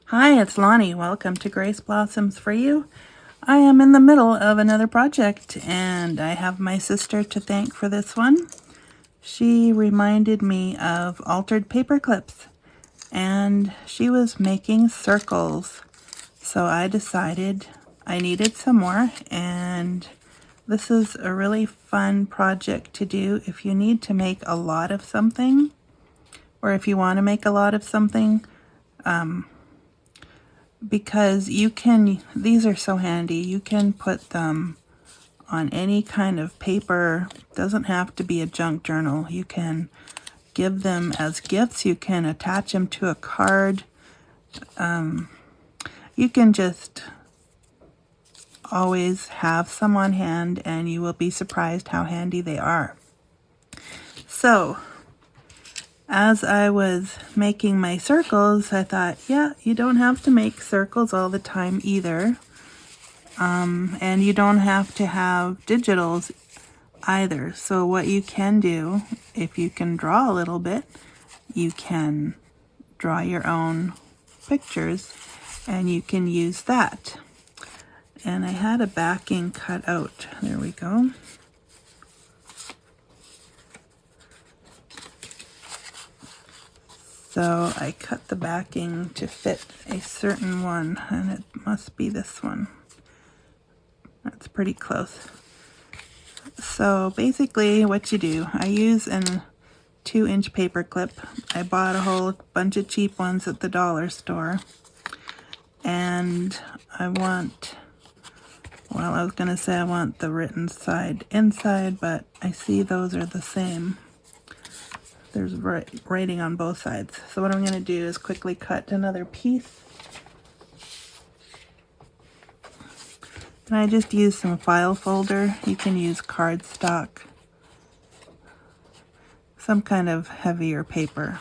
Hi, it's Lonnie. Welcome to Grace Blossoms for You. I am in the middle of another project and I have my sister to thank for this one. She reminded me of altered paper clips and she was making circles. So I decided I needed some more, and this is a really fun project to do if you need to make a lot of something, or if you want to make a lot of something. Because you can, these are so handy, you can put them on any kind of paper. Doesn't have to be a junk journal. You can give them as gifts, you can attach them to a card. You can just always have some on hand and you will be surprised how handy they are. So as I was making my circles, I thought, yeah, you don't have to make circles all the time either. And you don't have to have digitals either. So what you can do, if you can draw a little bit, you can draw your own pictures and you can use that. And I had a backing cut out. There we go. So I cut the backing to fit a certain one, and it must be this one. That's pretty close. So basically what you do, I use a 2-inch paper clip. I bought a whole bunch of cheap ones at the dollar store. And I want, well, I was going to say I want the written side inside, but I see those are the same. There's writing on both sides. So what I'm going to do is quickly cut another piece. And I just use some file folder. You can use cardstock, some kind of heavier paper.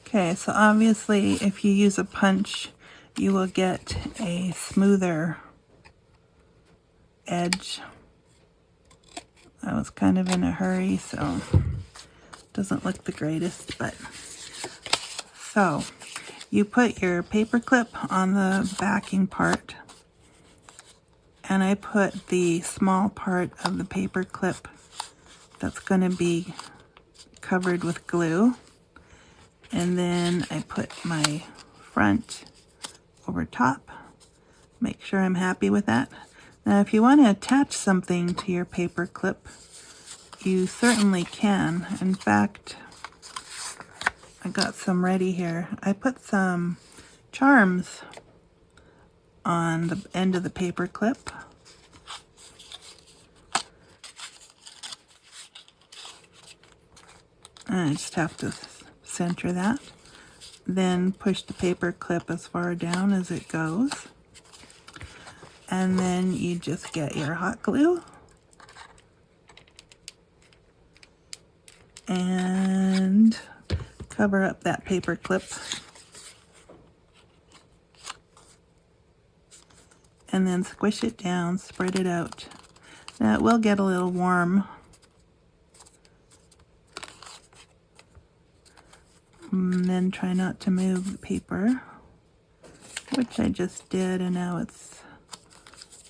Okay, so obviously if you use a punch, you will get a smoother edge. I was kind of in a hurry, so it doesn't look the greatest, but so you put your paper clip on the backing part, and I put the small part of the paper clip that's going to be covered with glue, and then I put my front over top. Make sure I'm happy with that. Now if you want to attach something to your paper clip, you certainly can. In fact, I got some ready here. I put some charms on the end of the paper clip. And I just have to center that. Then push the paper clip as far down as it goes. And then you just get your hot glue. And cover up that paper clip. And then squish it down, spread it out. Now it will get a little warm. And then try not to move the paper, which I just did, and now it's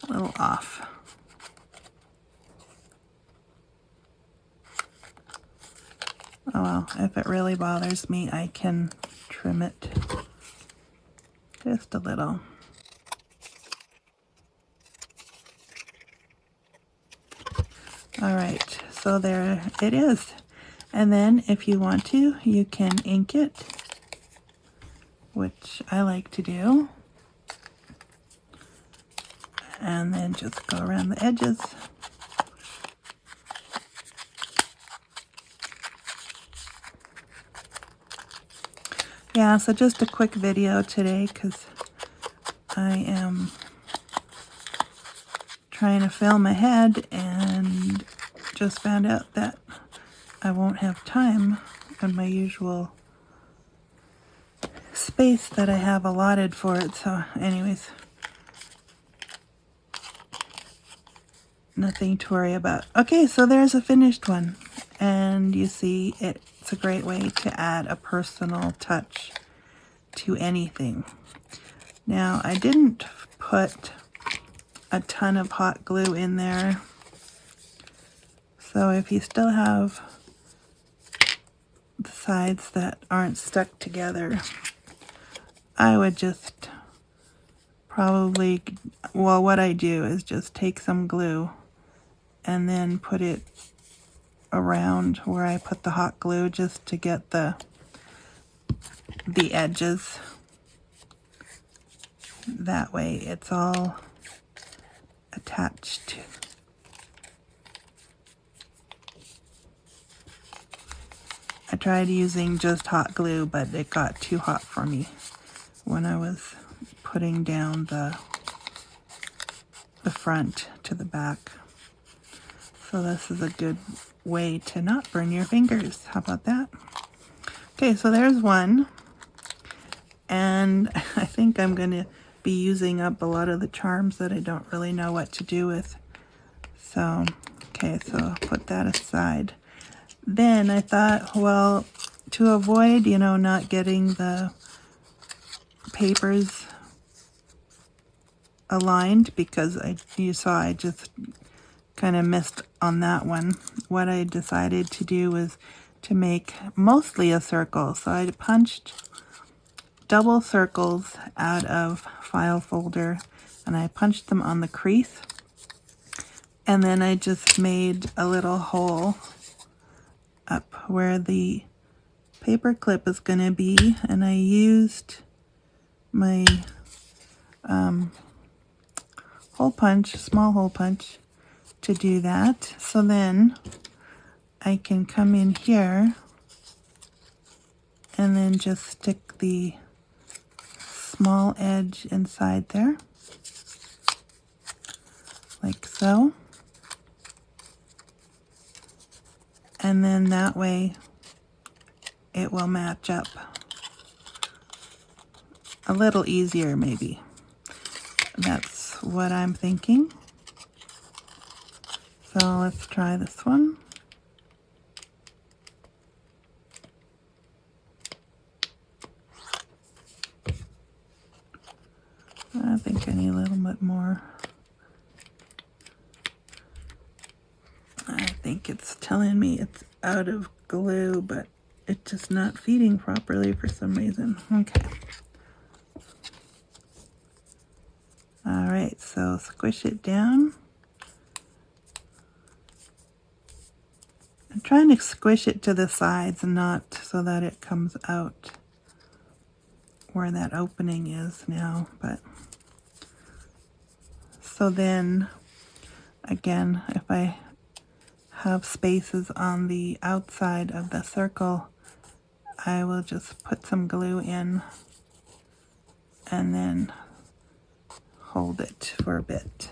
a little off. Oh well, if it really bothers me, I can trim it just a little. Alright, so there it is. And then if you want to, you can ink it, which I like to do. And then just go around the edges. Yeah, so just a quick video today because I am trying to film ahead and just found out that I won't have time on my usual space that I have allotted for it. So anyways, nothing to worry about. Okay, so there's a finished one. And you see, it's a great way to add a personal touch to anything. Now, I didn't put a ton of hot glue in there. So if you still have the sides that aren't stuck together, I would just probably, well, what I do is just take some glue and then put it around where I put the hot glue just to get the edges. That way it's all attached. I tried using just hot glue, but it got too hot for me when I was putting down the front to the back. So this is a good way to not burn your fingers. How about that? Okay, so there's one. And I think I'm going to be using up a lot of the charms that I don't really know what to do with. So, okay, so I'll put that aside. Then I thought, well, to avoid, you know, not getting the papers aligned, because you saw I just kind of missed on that one. What I decided to do was to make mostly a circle. So I punched double circles out of file folder and I punched them on the crease. And then I just made a little hole up where the paper clip is going to be, and I used my hole punch, small hole punch, to do that. So then I can come in here and then just stick the small edge inside there, like so. And then that way it will match up a little easier, maybe. That's what I'm thinking. So let's try this one. I think I need a little bit more. I think it's telling me it's out of glue, but it's just not feeding properly for some reason. Okay. All right, so squish it down. I'm trying to squish it to the sides and not so that it comes out where that opening is now, but so then again, if I have spaces on the outside of the circle, I will just put some glue in and then hold it for a bit.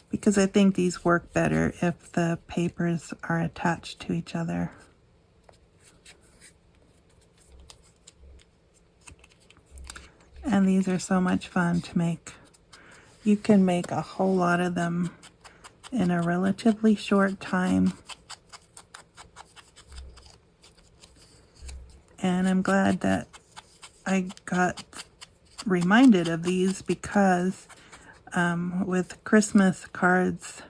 Because I think these work better if the papers are attached to each other. And these are so much fun to make. You can make a whole lot of them in a relatively short time. And I'm glad that I got reminded of these, because with Christmas cards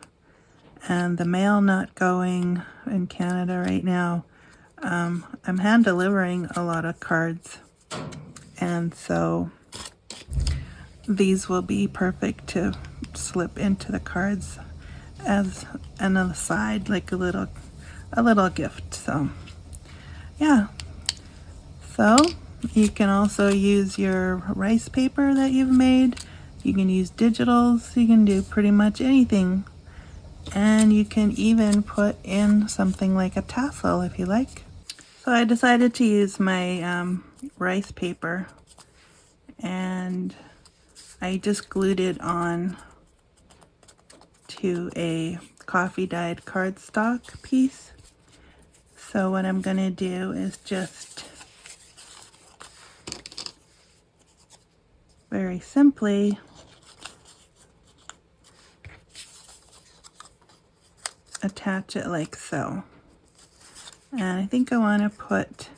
and the mail not going in Canada right now, I'm hand delivering a lot of cards, and so these will be perfect to slip into the cards as an aside, like a little gift. So yeah, so you can also use your rice paper that you've made. You can use digitals. You can do pretty much anything, and you can even put in something like a tassel if you like. So I decided to use my rice paper, and I just glued it on to a coffee dyed cardstock piece. So what I'm going to do is just very simply attach it like so. And I think I want to put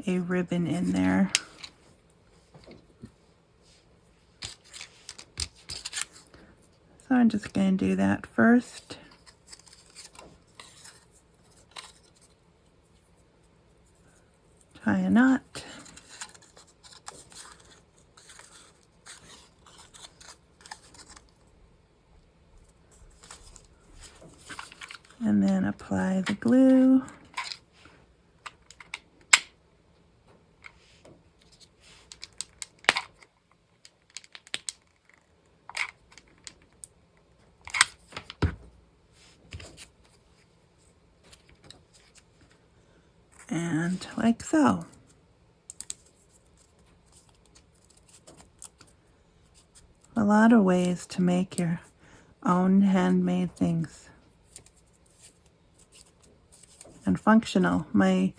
a ribbon in there. So I'm just going to do that first. Tie a knot. And then apply the glue. And like so. A lot of ways to make your own handmade things. And functional. My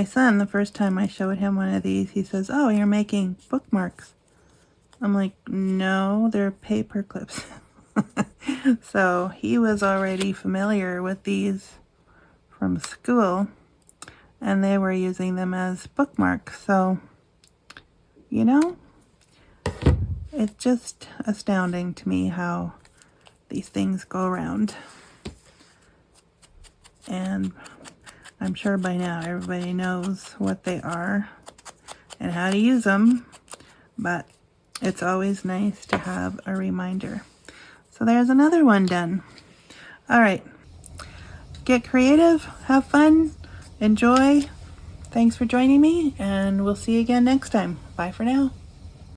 son, the first time I showed him one of these, he says, "Oh, you're making bookmarks." I'm like, "No, they're paper clips." So he was already familiar with these from school, and they were using them as bookmarks. So, you know, it's just astounding to me how these things go around. And I'm sure by now everybody knows what they are and how to use them, but it's always nice to have a reminder. So there's another one done. All right, get creative, have fun, enjoy. Thanks for joining me, and we'll see you again next time. Bye for now.